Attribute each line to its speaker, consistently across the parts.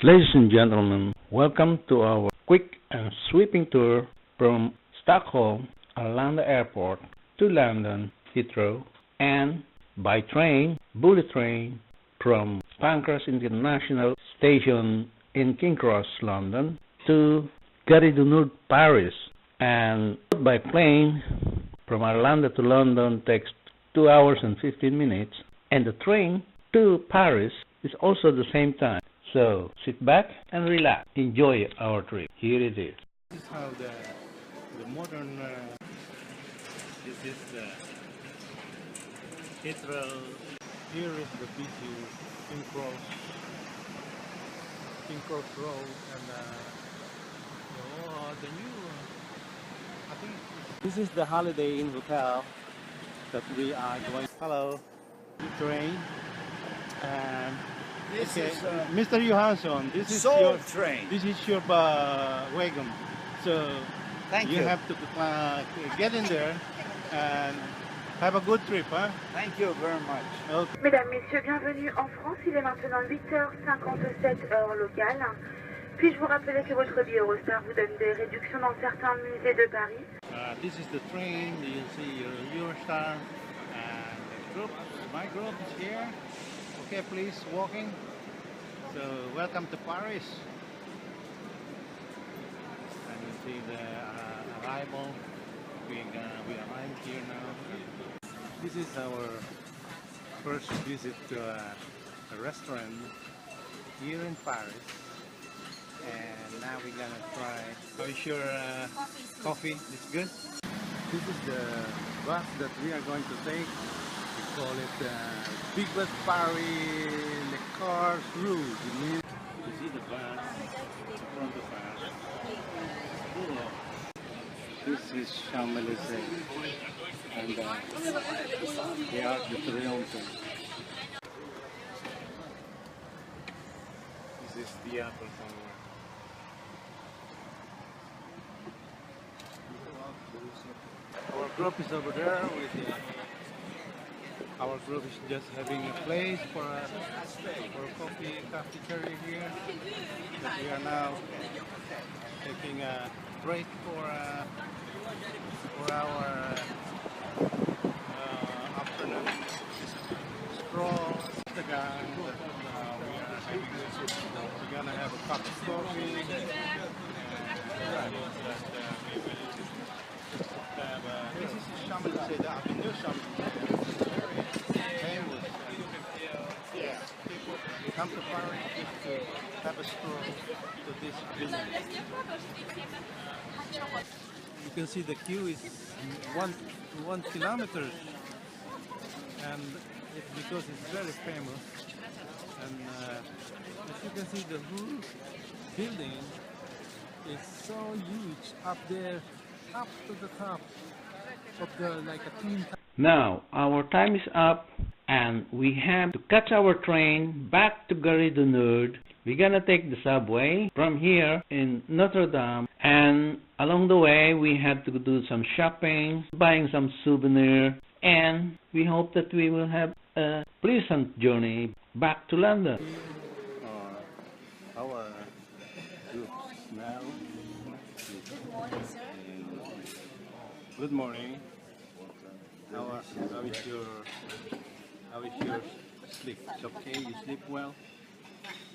Speaker 1: Ladies and gentlemen, welcome to our quick and sweeping tour from Stockholm, Arlanda Airport to London, Heathrow, and by train, bullet train, from Pancras International Station in King Cross, London, to Gare du Nord, Paris, and by plane from Arlanda to London takes 2 hours and 15 minutes, and the train to Paris is also the same time. So sit back and relax. Enjoy our trip. Here it is. This is how the modern. This is the Heathrow. Here is the busy King Cross Road, and the new. I think this is the Holiday Inn hotel that we are going. Hello, train and.
Speaker 2: This
Speaker 1: Okay,
Speaker 2: is
Speaker 1: Mr. Johansson, this is
Speaker 2: Soul
Speaker 1: your
Speaker 2: Train.
Speaker 1: This is your wagon. So
Speaker 2: Thank you.
Speaker 1: you have to get in there and have a good trip, huh?
Speaker 2: Thank you very much.
Speaker 1: Okay.
Speaker 3: Mesdames, Messieurs, bienvenue en France. Il est maintenant 8h57 heure locale. Puis-je vous rappeler que votre billet Eurostar vous donne des réductions dans certains musées de Paris?
Speaker 1: This is the train. You see your Eurostar and the group. My group is here. Okay, please, walking. So, welcome to Paris. And you see the arrival. We arrived here now. This is our first visit to a restaurant here in Paris. And now we're gonna try. Are you sure coffee is good? This is the bus that we are going to take. We call it Big Bus Paris Le Cars Rouge. You see the bus in front of us. This is Champs-Élysées and the Arc de Triomphe. This is the Apple Tower. Our group is over there with our group is just having a place for a cafeteria here. But we are now taking a break for our afternoon stroll. The guy we're gonna have a cup of coffee. This is Champs-Élysées, the Avenue Champs-Élysées. Famous. Yeah. People come to Paris just to have a stroll to this building. You can see the queue is one kilometer, and it's because it's very famous. And as you can see, the whole building is so huge up there, up to the top of the like a twin tower. Now our time is up and we have to catch our train back to Gare du Nord. We're gonna take the subway from here in Notre Dame, and along the way we have to do some shopping, buying some souvenir, and we hope that we will have a pleasant journey back to London. Our groups now. Good morning. How is your sleep? It's okay? You sleep well?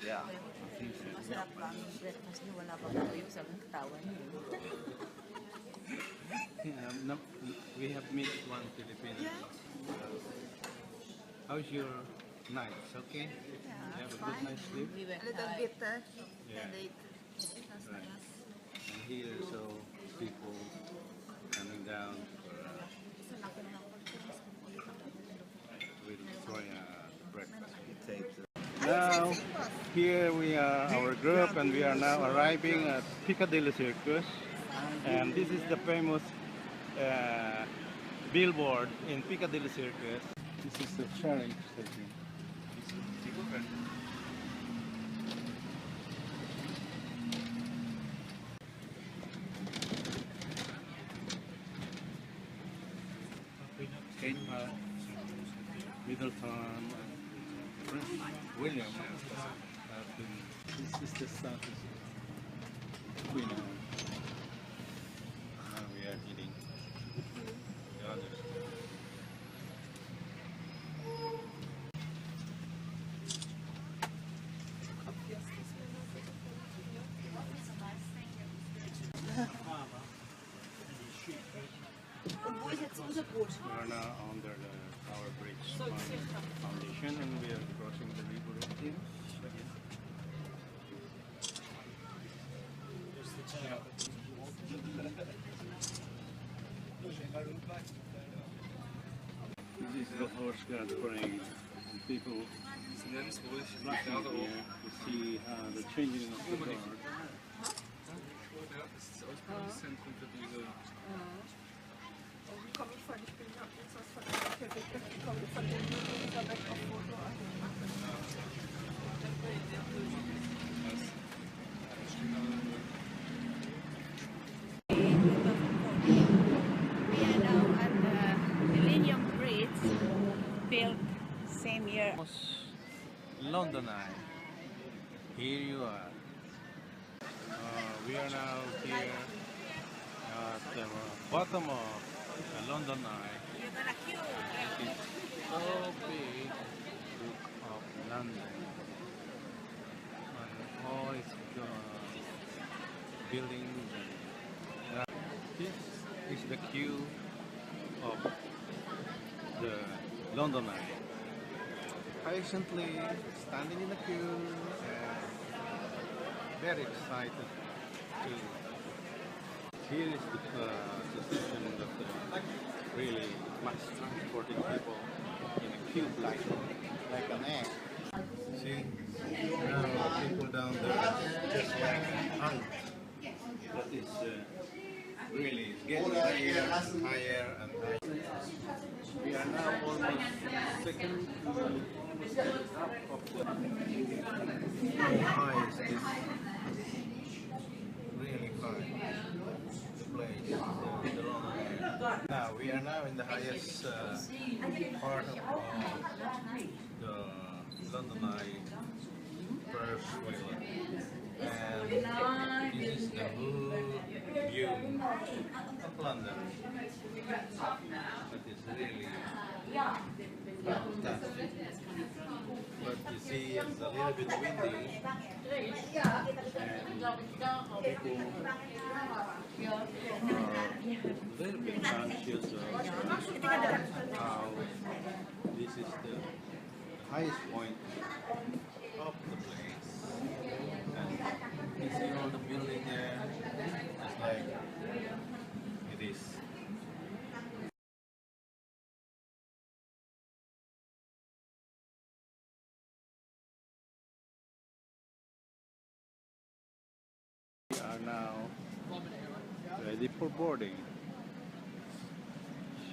Speaker 2: Yeah, I think so.
Speaker 4: Masarap pa ang breakfast niyo, wala pa kayo sa katawan niyo.
Speaker 1: No, we have met one Filipino. How's your nights? Okay? You have a good night's sleep?
Speaker 4: We went
Speaker 5: A little
Speaker 4: high.
Speaker 5: bit
Speaker 1: Yeah.
Speaker 5: headache.
Speaker 1: Right. And here, so people coming down for we'll try breakfast. Now, here we are, our group, and we are now arriving at Piccadilly Circus. And this is the famous billboard in Piccadilly Circus. This is the sharing station. Kate Middleton, Prince William. This is the south is Queen Anne. Now we are hitting the other side. We are now under the Tower Bridge foundation and we are crossing the river Thames. This is the horse guard parade and people flocking here to see the changing of the guard.
Speaker 4: We are now at the Millennium Bridge, built same year.
Speaker 1: London Eye. Here you are. We are now here at the bottom of the London Eye. It's so big, Book of London. And all its buildings. And this is the queue of the London Eye. Patiently standing in the queue and very excited to. Here is the system that really mass transporting people in a cube like an egg. See, now the people down there just like an ant that is really getting higher and higher and higher. We are now almost second to almost the top of the. How high is this? Really high. The place, the London. Now we are now in the highest part of the London Eye first wheel. And this is the whole view of London. It is really fantastic. But you see, it's a little bit windy, and people are a little bit conscious of how this is the highest point of the place. And you see all the building there, just like it is. We are now ready for boarding.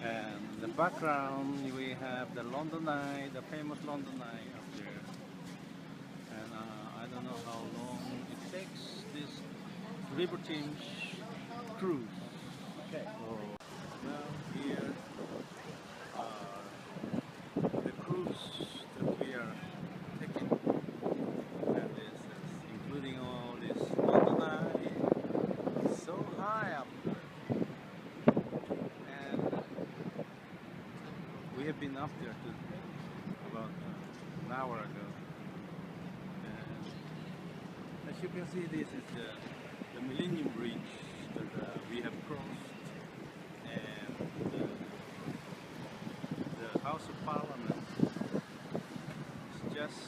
Speaker 1: And in the background we have the London Eye, the famous London Eye up there. And I don't know how long it takes this River Thames cruise. Okay. So now here are the cruise that we are taking. And this is including all this London Eye. So high up there. And we have been up there too, about an hour ago. And as you can see, this is the Millennium Bridge that we have crossed. And the House of Parliament is just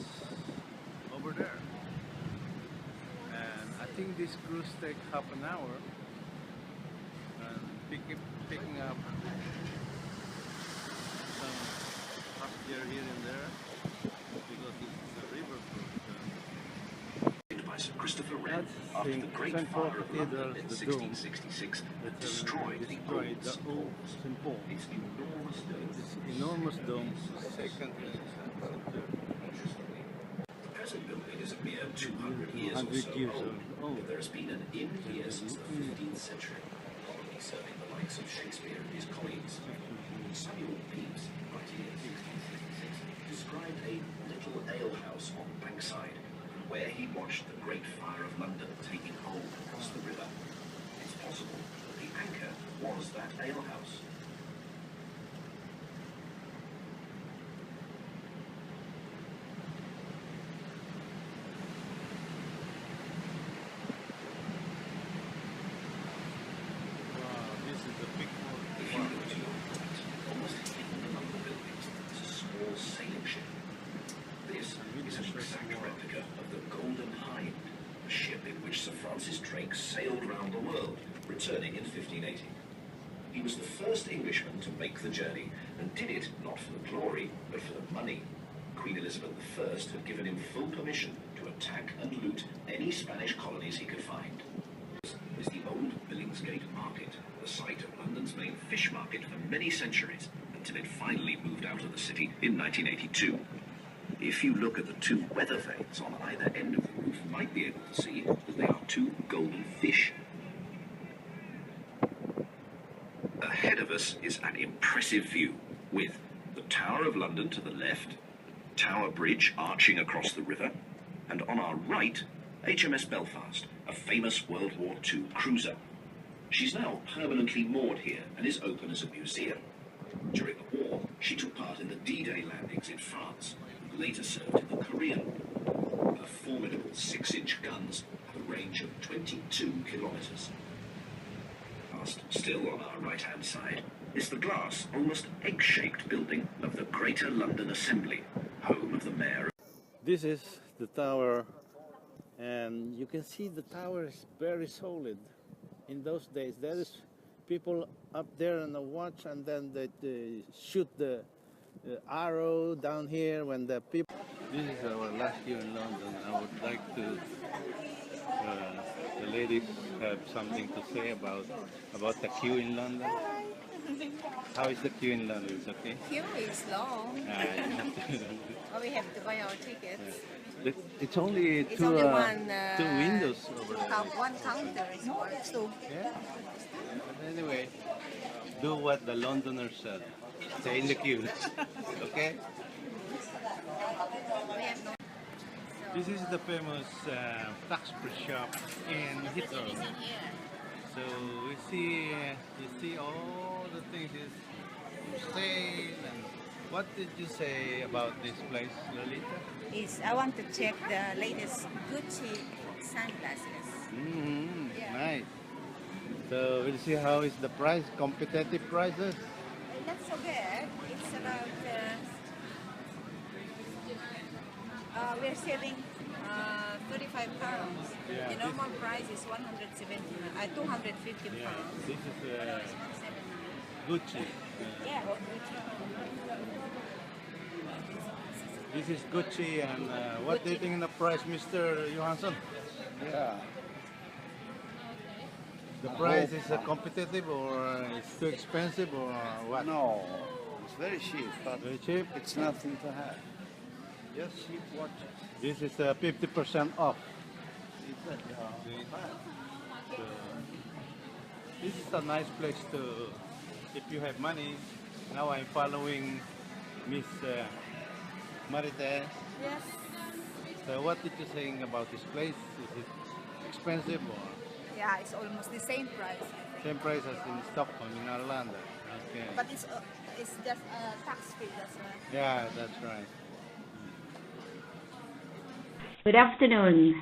Speaker 1: over there. And I think this cruise takes half an hour. And picking up some passenger here and there because this is a river cruise.
Speaker 5: By Sir Christopher Wren after the Great Fire of London in 1666 destroyed the old St. Paul. Its enormous dome.
Speaker 1: This enormous dome, second
Speaker 5: The present building is a mere 200 years or so old, but there has been an inn here since the 15th century, probably serving the likes of Shakespeare and his colleagues. Samuel Pepys, writing in 1666, described a little alehouse on Bankside, where he watched the Great Fire of London taking hold across the river. It's possible that the anchor was that alehouse.
Speaker 1: Wow, this is the big
Speaker 5: If you look to your right, almost hidden among the buildings, is a small sailing ship. This is an exact replica of the Golden Hind, a ship in which Sir Francis Drake sailed round the world, returning in 1580. He was the first Englishman to make the journey, and did it not for the glory, but for the money. Queen Elizabeth I had given him full permission to attack and loot any Spanish colonies he could find. This is the old Billingsgate Market, the site of London's main fish market for many centuries, until it finally moved out of the city in 1982. If you look at the two weather vanes on either end of the roof, you might be able to see that they are two golden fish. Ahead of us is an impressive view, with the Tower of London to the left, Tower Bridge arching across the river, and on our right, HMS Belfast, a famous World War II cruiser. She's now permanently moored here and is open as a museum. During the war, she took part in the D-Day landings in France, and later served in the Korean War. Her formidable 6-inch guns have a range of 22 kilometers. Still on our right-hand side is the glass, almost egg-shaped building of the Greater London Assembly, home of the Mayor.
Speaker 1: This is the tower, and you can see the tower is very solid. In those days, there is people up there on the watch, and then they shoot the arrow down here when the people. This is our last year in London. I would like to. The ladies have something to say about the queue in London. How is the queue in London? Is okay?
Speaker 4: Queue is long. Oh, we have to buy our tickets.
Speaker 1: It's only
Speaker 4: It's
Speaker 1: two
Speaker 4: only
Speaker 1: two windows over there.
Speaker 4: One counter is for two.
Speaker 1: Yeah. But anyway, do what the Londoners said. Stay in the queue. Okay?
Speaker 4: We have no.
Speaker 1: This is the famous tax-free shop in Heathrow. So you see all the things is for sale. And what did you say about this place, Lolita?
Speaker 4: I want to check the latest Gucci sunglasses.
Speaker 1: Nice. So we'll see how is the price, competitive prices.
Speaker 4: Not so bad. It's about we're selling 35 pounds.
Speaker 1: Yeah,
Speaker 4: The normal price is 250
Speaker 1: Yeah,
Speaker 4: pounds.
Speaker 1: this is Gucci.
Speaker 4: Yeah.
Speaker 1: This is Gucci, and what do you think in the price, Mr. Johansson?
Speaker 2: Yeah.
Speaker 1: The price is competitive, or it's too expensive, or what?
Speaker 2: No, it's very cheap, but
Speaker 1: Very cheap.
Speaker 2: it's nothing to have. Just cheap watches.
Speaker 1: This is 50% off.
Speaker 2: It's a,
Speaker 1: So, this is a nice place to, if you have money. Now I'm following Miss Marite.
Speaker 4: Yes.
Speaker 1: So what did you saying about this place? Is it expensive or
Speaker 4: Yeah, it's almost the same price.
Speaker 1: same price as in Stockholm, in Ireland? Okay.
Speaker 4: But it's just tax free. That's why.
Speaker 1: Yeah, that's right.
Speaker 6: Good afternoon.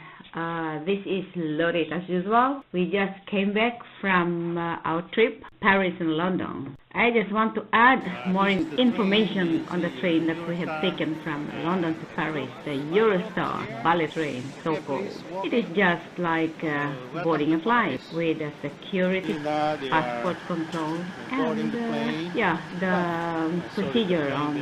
Speaker 6: This is Lorit as usual. We just came back from our trip, Paris and London. I just want to add more information on the train that we have taken from London to Paris, the Eurostar ballet train, so called. It is just like boarding a flight with a security, passport control, and the procedure on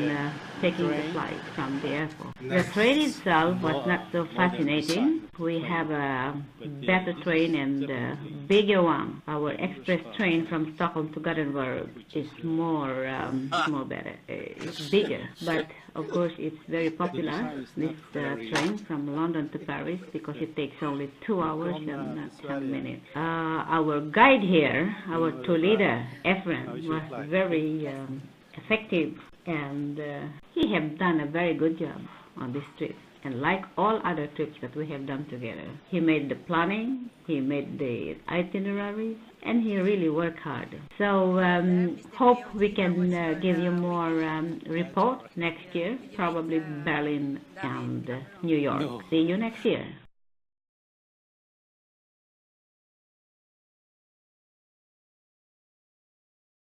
Speaker 6: taking the flight from the airport. The train itself was not so fascinating. We have a better train and a bigger one. Our express train from Stockholm to Gothenburg is more better. It's bigger, but of course it's very popular, this train from London to Paris, because it takes only 2 hours and 10 minutes. Our guide here, our tour leader, Efren, was very effective, and he have done a very good job on this trip. And like all other trips that we have done together, he made the planning, he made the itineraries, and he really worked hard. So hope we can give you more report next year, probably Berlin and New York.
Speaker 1: No.
Speaker 6: See you next year.